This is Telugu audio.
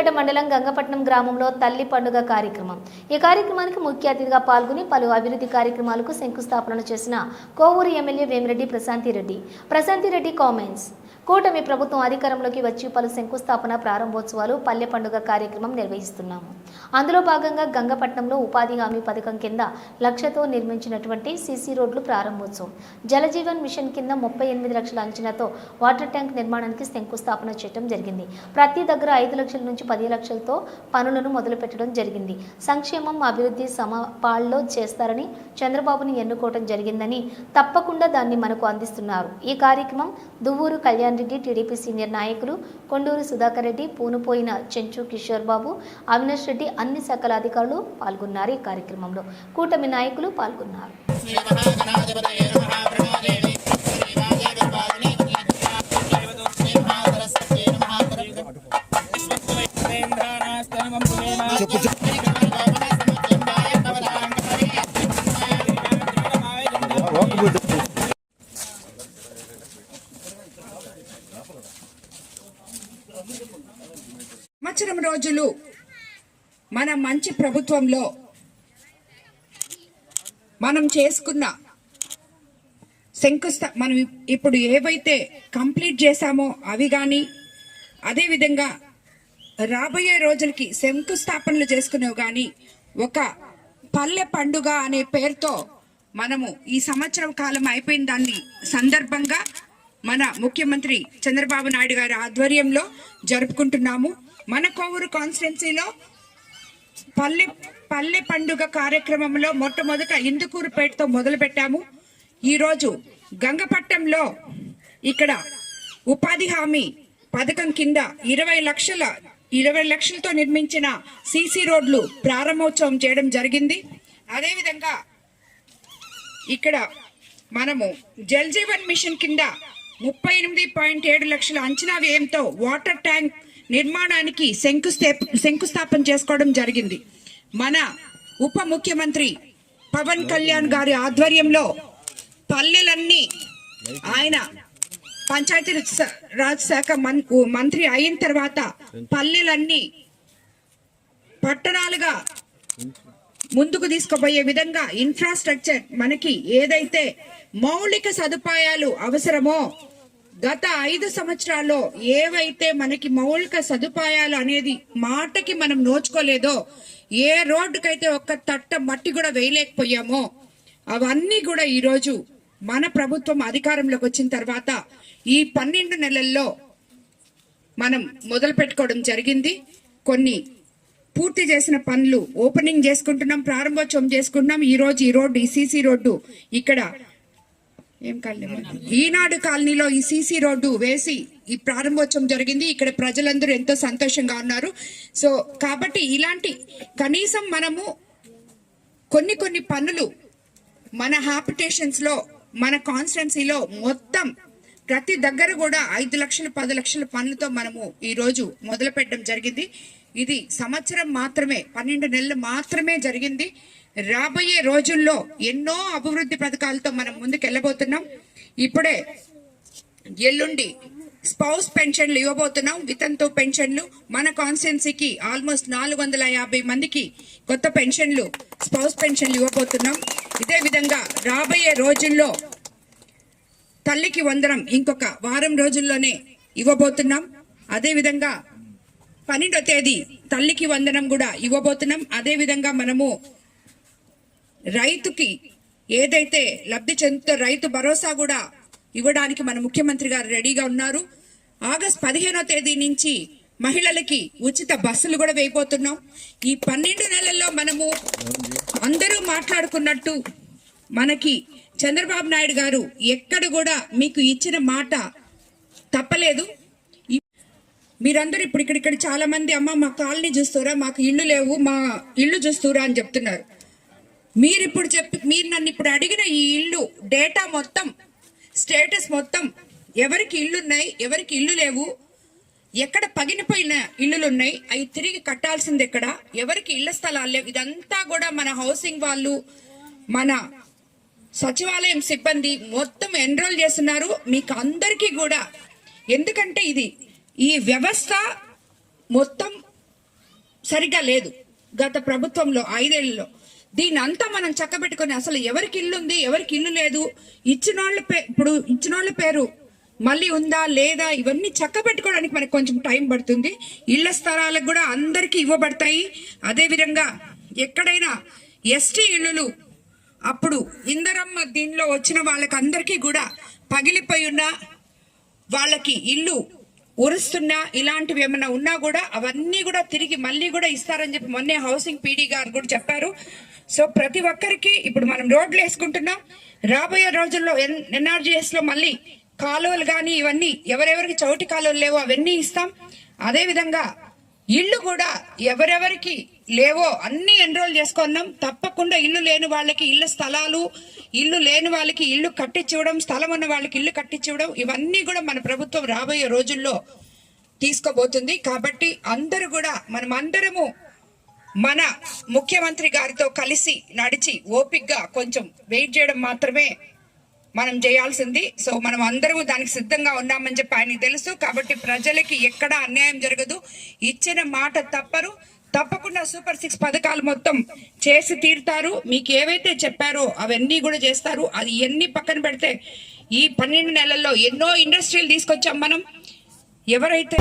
సూర్యాపేట మండలం గంగపట్నం గ్రామంలో తల్లి పండుగ కార్యక్రమం. ఈ కార్యక్రమానికి ముఖ్య అతిథిగా పాల్గొని పలు అభివృద్ధి కార్యక్రమాలకు శంకుస్థాపన చేసిన కోవూరు ఎమ్మెల్యే వేమిరెడ్డి ప్రశాంతిరెడ్డి కామెంట్స్. కూటమి ప్రభుత్వం అధికారంలోకి వచ్చి పలు శంకుస్థాపన ప్రారంభోత్సవాలు పల్లె పండుగ కార్యక్రమం నిర్వహిస్తున్నాము. అందులో భాగంగా గంగపట్నంలో ఉపాధి హామీ పథకం కింద లక్షతో నిర్మించినటువంటి సీసీ రోడ్లు ప్రారంభోత్సవం, జలజీవన్ మిషన్ కింద 38 లక్షల అంచనాతో వాటర్ ట్యాంక్ నిర్మాణానికి శంకుస్థాపన చేయడం జరిగింది. ప్రతి దగ్గర 5 లక్షల నుంచి 10 లక్షలతో పనులను మొదలుపెట్టడం జరిగింది. సంక్షేమం అభివృద్ధి సమపాల్లో చేస్తారని చంద్రబాబుని ఎన్నుకోవడం జరిగిందని తప్పకుండా దాన్ని మనకు అందిస్తున్నారు. ఈ కార్యక్రమం దువ్వూరు కళ్యాణ్ రెడ్డి, టీడీపీ సీనియర్ నాయకులు కొండూరు సుధాకర్ రెడ్డి, పూనుపోయిన చెంచు కిషోర్ బాబు, అవినాష్ రెడ్డి, అన్ని శాఖల అధికారులు పాల్గొన్నారు. ఈ కార్యక్రమంలో కూటమి నాయకులు పాల్గొన్నారు. సంవత్సరం రోజులు మన మంచి ప్రభుత్వంలో మనం చేసుకున్న మనం ఇప్పుడు ఏవైతే కంప్లీట్ చేశామో అవి కానీ, అదేవిధంగా రాబోయే రోజులకి శంకుస్థాపనలు చేసుకునేవి కానీ, ఒక పల్లె పండుగ అనే పేరుతో మనము ఈ సంవత్సరం కాలం అయిపోయిన దాన్ని సందర్భంగా మన ముఖ్యమంత్రి చంద్రబాబు నాయుడు గారి ఆధ్వర్యంలో జరుపుకుంటున్నాము. మన కోవూరు కాన్స్టిట్యున్సీలో పల్లె పండుగ కార్యక్రమంలో మొట్టమొదట ఇందుకూరుపేటతో మొదలు పెట్టాము. ఈరోజు గంగపట్నంలో ఇక్కడ ఉపాధి హామీ పథకం కింద 20 లక్షలతో నిర్మించిన సీసీ రోడ్లు ప్రారంభోత్సవం చేయడం జరిగింది. అదేవిధంగా ఇక్కడ మనము జల్ జీవన్ మిషన్ కింద 38.7 లక్షల అంచనా వ్యయంతో వాటర్ ట్యాంక్ నిర్మాణానికి శంకుస్థాపన చేసుకోవడం జరిగింది. మన ఉప ముఖ్యమంత్రి పవన్ కళ్యాణ్ గారి ఆధ్వర్యంలో పల్లెలన్నీ, ఆయన పంచాయతీ రాజ్ శాఖ మంత్రి అయిన తర్వాత పల్లెలన్నీ పట్టణాలుగా ముందుకు తీసుకుపోయే విధంగా ఇన్ఫ్రాస్ట్రక్చర్, మనకి ఏదైతే మౌలిక సదుపాయాలు అవసరమో గత 5 సంవత్సరాల్లో ఏవైతే మనకి మౌలిక సదుపాయాలు అనేది మాటకి మనం నోచుకోలేదో, ఏ రోడ్డుకైతే ఒక్క తట్ట మట్టి కూడా వేయలేకపోయామో అవన్నీ కూడా ఈరోజు మన ప్రభుత్వం అధికారంలోకి వచ్చిన తర్వాత ఈ 12 నెలల్లో మనం మొదలు పెట్టుకోవడం జరిగింది. కొన్ని పూర్తి చేసిన పనులు ఓపెనింగ్ చేసుకుంటున్నాం, ప్రారంభోత్సవం చేసుకుంటున్నాం. ఈ రోడ్డు ఈ సీసీ రోడ్డు ఇక్కడ ఈనాడు కాలనీలో ఈ సీసీ రోడ్డు వేసి ఈ ప్రారంభోత్సవం జరిగింది. ఇక్కడ ప్రజలందరూ ఎంతో సంతోషంగా ఉన్నారు. సో కాబట్టి ఇలాంటి కనీసం మనము కొన్ని పనులు మన హ్యాబిటేషన్స్ లో, మన కాన్స్టిట్యున్సీలో మొత్తం ప్రతి దగ్గర కూడా 5 లక్షలు 10 లక్షల పనులతో మనము ఈ రోజు మొదలు పెట్టడం జరిగింది. ఇది సంవత్సరం మాత్రమే, 12 నెలలు మాత్రమే జరిగింది. రాబోయే రోజుల్లో ఎన్నో అభివృద్ధి పథకాలతో మనం ముందుకు వెళ్ళబోతున్నాం. ఇప్పుడే ఎల్లుండి స్పౌస్ పెన్షన్లు ఇవ్వబోతున్నాం, వితంతు పెన్షన్లు. మన కాన్స్టిట్యున్సీకి ఆల్మోస్ట్ 450 మందికి కొత్త పెన్షన్లు, స్పౌస్ పెన్షన్లు ఇవ్వబోతున్నాం. ఇదే విధంగా రాబోయే రోజుల్లో తల్లికి వందనం ఇంకొక వారం రోజుల్లోనే ఇవ్వబోతున్నాం. అదేవిధంగా 12వ తేదీ తల్లికి వందనం కూడా ఇవ్వబోతున్నాం. అదేవిధంగా మనము రైతుకి ఏదైతే లబ్ధి చెందుతో రైతు భరోసా కూడా ఇవ్వడానికి మన ముఖ్యమంత్రి గారు రెడీగా ఉన్నారు. ఆగస్టు 15వ తేదీ నుంచి మహిళలకి ఉచిత బస్సులు కూడా వేయబోతున్నాం. ఈ 12 నెలల్లో మనము అందరూ మాట్లాడుకున్నట్టు మనకి చంద్రబాబు నాయుడు గారు ఎక్కడ కూడా మీకు ఇచ్చిన మాట తప్పలేదు. మీరందరూ ఇప్పుడు ఇక్కడ చాలా మంది అమ్మ మా కాలనీ చూస్తారా, మాకు ఇల్లు లేవు, మా ఇల్లు చూస్తారా అని చెప్తున్నారు. మీరు నన్ను ఇప్పుడు అడిగిన ఈ ఇల్లు డేటా మొత్తం, స్టేటస్ మొత్తం, ఎవరికి ఇల్లున్నాయి, ఎవరికి ఇల్లు లేవు, ఎక్కడ పగిలిపోయిన ఇల్లులున్నాయి, అవి తిరిగి కట్టాల్సింది ఎక్కడ, ఎవరికి ఇళ్ల స్థలాలు లేవు, ఇదంతా కూడా మన హౌసింగ్ వాళ్ళు, మన సచివాలయం సిబ్బంది మొత్తం ఎన్రోల్ చేస్తున్నారు. మీకు అందరికీ కూడా, ఎందుకంటే ఈ వ్యవస్థ మొత్తం సరిగా లేదు గత ప్రభుత్వంలో 5 ఏళ్లలో. దీని అంతా మనం చక్కబెట్టుకొని అసలు ఎవరికి ఇల్లు ఉంది, ఎవరికి ఇల్లు లేదు, ఇప్పుడు ఇచ్చినోళ్ళ పేరు మళ్ళీ ఉందా లేదా, ఇవన్నీ చక్కబెట్టుకోవడానికి మనకు కొంచెం టైం పడుతుంది. ఇళ్ల స్థలాలకు కూడా అందరికీ ఇవ్వబడతాయి. అదేవిధంగా ఎక్కడైనా ఎస్టీ ఇళ్ళు అప్పుడు ఇందరమ్మ దీనిలో వచ్చిన వాళ్ళకి అందరికీ కూడా పగిలిపోయి ఉన్న వాళ్ళకి ఇల్లు ఉరుస్తున్నా ఇలాంటివి ఏమైనా ఉన్నా కూడా అవన్నీ కూడా తిరిగి మళ్ళీ కూడా ఇస్తారని చెప్పి మొన్నే హౌసింగ్ పీడీ గారు కూడా చెప్పారు. సో ప్రతి ఒక్కరికి ఇప్పుడు మనం రోడ్లు వేసుకుంటున్నాం. రాబోయే రోజుల్లో ఎన్ఆర్జీఎస్ లో మళ్ళీ కాలువలు కానీ ఇవన్నీ ఎవరెవరికి చౌటి కాలువలు లేవో అవన్నీ ఇస్తాం. అదే విధంగా ఇల్లు కూడా ఎవరెవరికి లేవో అన్ని ఎన్రోల్ చేసుకున్నాం. తప్పకుండా ఇల్లు లేని వాళ్ళకి ఇళ్ళ స్థలాలు, ఇల్లు లేని వాళ్ళకి ఇల్లు కట్టించివ్వడం, స్థలం ఉన్న వాళ్ళకి ఇల్లు కట్టించివ్వడం, ఇవన్నీ కూడా మన ప్రభుత్వం రాబోయే రోజుల్లో తీసుకోబోతుంది. కాబట్టి అందరూ కూడా మనమందరము మన ముఖ్యమంత్రి గారితో కలిసి నడిచి ఓపికగా కొంచెం వెయిట్ చేయడం మాత్రమే మనం చేయాల్సింది. సో మనం అందరము దానికి సిద్ధంగా ఉన్నామని చెప్పి ఆయనకి తెలుసు. కాబట్టి ప్రజలకి ఎక్కడా అన్యాయం జరగదు. ఇచ్చిన మాట తప్పరు. తప్పకుండా సూపర్ 6 పథకాలు మొత్తం చేసి తీరుతారు. మీకు ఏవైతే చెప్పారో అవన్నీ కూడా చేస్తారు. అది ఎన్ని పక్కన పెడితే ఈ 12 నెలల్లో ఎన్నో ఇండస్ట్రీలు తీసుకొచ్చాం మనం. ఎవరైతే